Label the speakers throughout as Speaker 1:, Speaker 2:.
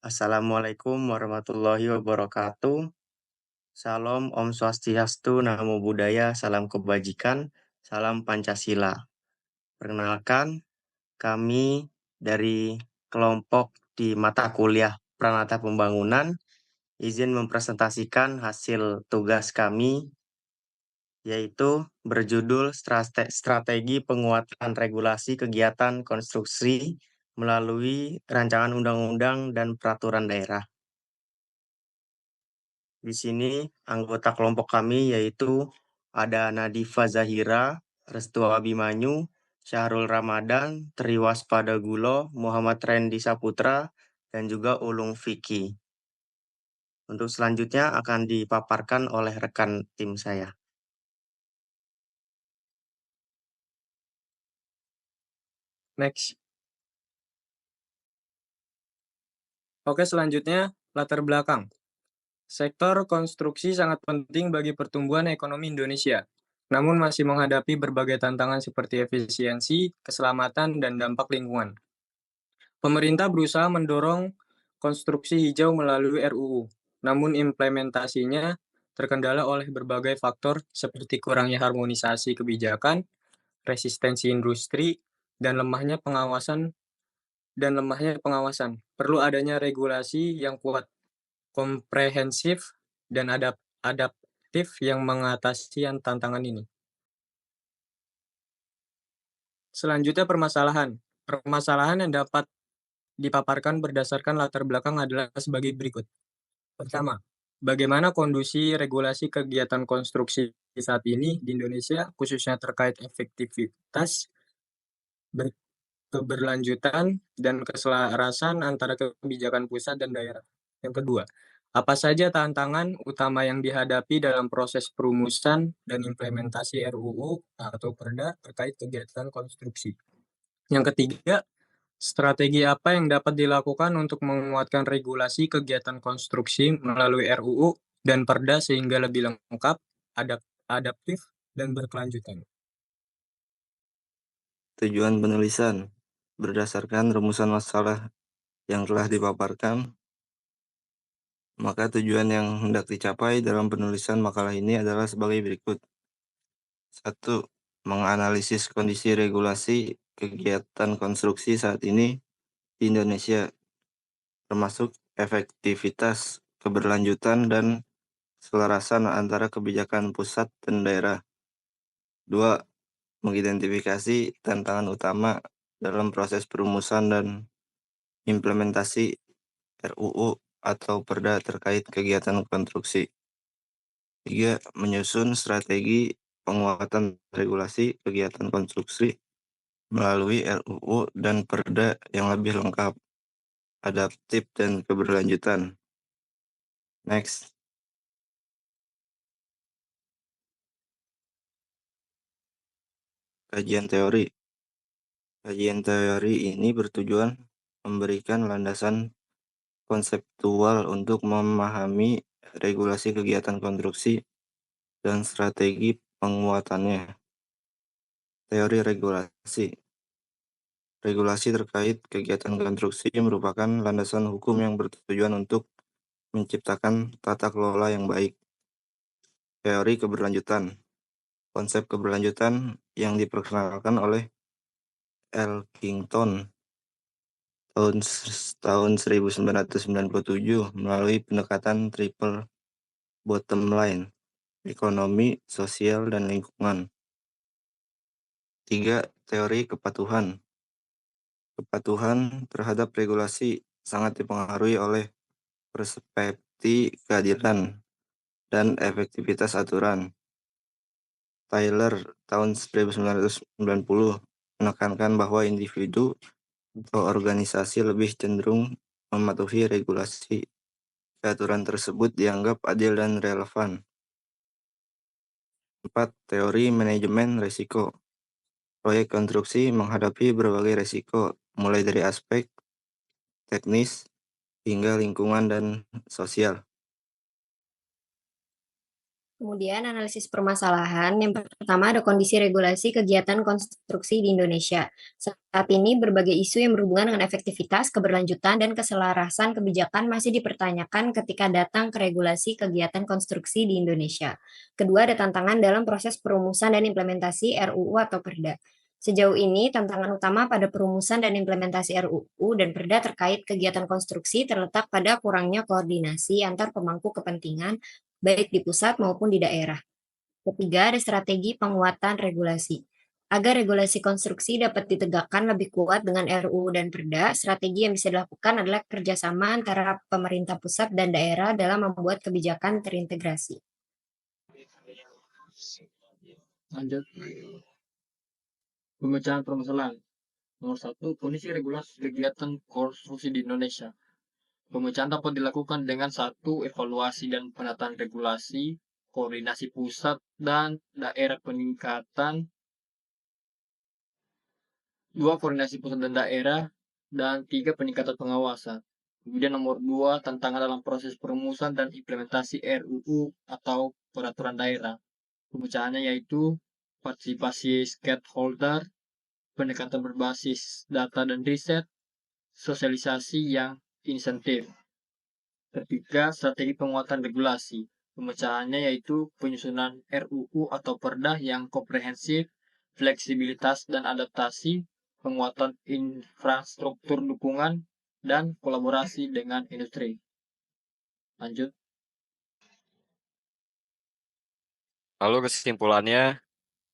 Speaker 1: Assalamualaikum warahmatullahi wabarakatuh. Salam Om Swastiastu, Namo Buddhaya, salam kebajikan, salam Pancasila. Perkenalkan, kami dari kelompok di mata kuliah Pranata Pembangunan izin mempresentasikan hasil tugas kami, yaitu berjudul Strategi Penguatan Regulasi Kegiatan Konstruksi melalui Rancangan Undang-Undang dan Peraturan Daerah. Di sini anggota kelompok kami yaitu ada Nadifa Zahira, Restu Abimanyu, Syahrul Ramadan, Triwas Padagulo, Muhammad Rendi Saputra, dan juga Ulung Vicky. Untuk selanjutnya akan dipaparkan oleh rekan tim saya.
Speaker 2: Next. Oke, selanjutnya latar belakang. Sektor konstruksi sangat penting bagi pertumbuhan ekonomi Indonesia, namun masih menghadapi berbagai tantangan seperti efisiensi, keselamatan, dan dampak lingkungan. Pemerintah berusaha mendorong konstruksi hijau melalui RUU, namun implementasinya terkendala oleh berbagai faktor seperti kurangnya harmonisasi kebijakan, resistensi industri, dan lemahnya pengawasan. Perlu adanya regulasi yang kuat, komprehensif, dan adaptif yang mengatasi tantangan ini. Selanjutnya permasalahan. Permasalahan yang dapat dipaparkan berdasarkan latar belakang adalah sebagai berikut. Pertama, bagaimana kondisi regulasi kegiatan konstruksi saat ini di Indonesia, khususnya terkait efektivitas, keberlanjutan, dan keselarasan antara kebijakan pusat dan daerah. Yang kedua, apa saja tantangan utama yang dihadapi dalam proses perumusan dan implementasi RUU atau Perda terkait kegiatan konstruksi. Yang ketiga, strategi apa yang dapat dilakukan untuk menguatkan regulasi kegiatan konstruksi melalui RUU dan Perda sehingga lebih lengkap, adaptif, dan berkelanjutan.
Speaker 3: Tujuan penulisan berdasarkan rumusan masalah yang telah dipaparkan, maka tujuan yang hendak dicapai dalam penulisan makalah ini adalah sebagai berikut. 1. Menganalisis kondisi regulasi kegiatan konstruksi saat ini di Indonesia, termasuk efektivitas, keberlanjutan, dan keselarasan antara kebijakan pusat dan daerah. 2. Mengidentifikasi tantangan utama dalam proses perumusan dan implementasi RUU atau Perda terkait kegiatan konstruksi. 3. Menyusun strategi penguatan regulasi kegiatan konstruksi melalui RUU dan Perda yang lebih lengkap, adaptif, dan keberlanjutan. Next. Kajian teori. Kajian teori ini bertujuan memberikan landasan konseptual untuk memahami regulasi kegiatan konstruksi dan strategi penguatannya. Teori regulasi. Regulasi terkait kegiatan konstruksi merupakan landasan hukum yang bertujuan untuk menciptakan tata kelola yang baik. Teori keberlanjutan. Konsep keberlanjutan yang diperkenalkan oleh Elkington tahun 1997 melalui pendekatan triple bottom line, ekonomi, sosial, dan lingkungan. 3. Teori kepatuhan. Kepatuhan terhadap regulasi sangat dipengaruhi oleh perspektif keadilan dan efektivitas aturan. Tyler tahun 1990 menekankan bahwa individu atau organisasi lebih cenderung mematuhi regulasi. Aturan tersebut dianggap adil dan relevan. 4. Teori manajemen risiko. Proyek konstruksi menghadapi berbagai risiko, mulai dari aspek teknis hingga lingkungan dan sosial.
Speaker 4: Kemudian analisis permasalahan. Yang pertama ada kondisi regulasi kegiatan konstruksi di Indonesia. Saat ini berbagai isu yang berhubungan dengan efektivitas, keberlanjutan, dan keselarasan kebijakan masih dipertanyakan ketika datang ke regulasi kegiatan konstruksi di Indonesia. Kedua, ada tantangan dalam proses perumusan dan implementasi RUU atau Perda. Sejauh ini, tantangan utama pada perumusan dan implementasi RUU dan Perda terkait kegiatan konstruksi terletak pada kurangnya koordinasi antar pemangku kepentingan baik di pusat maupun di daerah. Ketiga, ada strategi penguatan regulasi. Agar regulasi konstruksi dapat ditegakkan lebih kuat dengan RUU dan Perda, strategi yang bisa dilakukan adalah kerjasama antara pemerintah pusat dan daerah dalam membuat kebijakan terintegrasi.
Speaker 2: Lanjut. Pemecahan permasalahan. Nomor 1, kondisi regulasi kegiatan konstruksi di Indonesia. Pemecahan dapat dilakukan dengan 1. Evaluasi dan penataan regulasi, koordinasi pusat dan daerah peningkatan. 2. Koordinasi pusat dan daerah. Dan 3. Peningkatan pengawasan. Kemudian nomor 2, tantangan dalam proses perumusan dan implementasi RUU atau peraturan daerah. Pemecahannya yaitu partisipasi stakeholder, pendekatan berbasis data dan riset, sosialisasi yang insentif. Ketiga, strategi penguatan regulasi. Pemecahannya yaitu penyusunan RUU atau Perda yang komprehensif, fleksibilitas dan adaptasi, penguatan infrastruktur dukungan, dan kolaborasi dengan industri. Lanjut.
Speaker 5: Lalu kesimpulannya,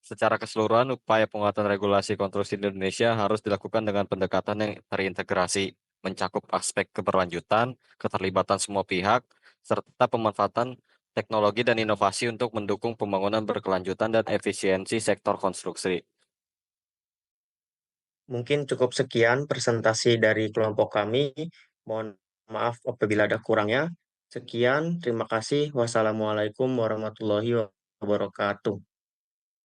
Speaker 5: secara keseluruhan upaya penguatan regulasi konstruksi di Indonesia harus dilakukan dengan pendekatan yang terintegrasi, mencakup aspek keberlanjutan, keterlibatan semua pihak, serta pemanfaatan teknologi dan inovasi untuk mendukung pembangunan berkelanjutan dan efisiensi sektor konstruksi.
Speaker 1: Mungkin cukup sekian presentasi dari kelompok kami. Mohon maaf apabila ada kurangnya. Sekian, terima kasih. Wassalamualaikum warahmatullahi wabarakatuh.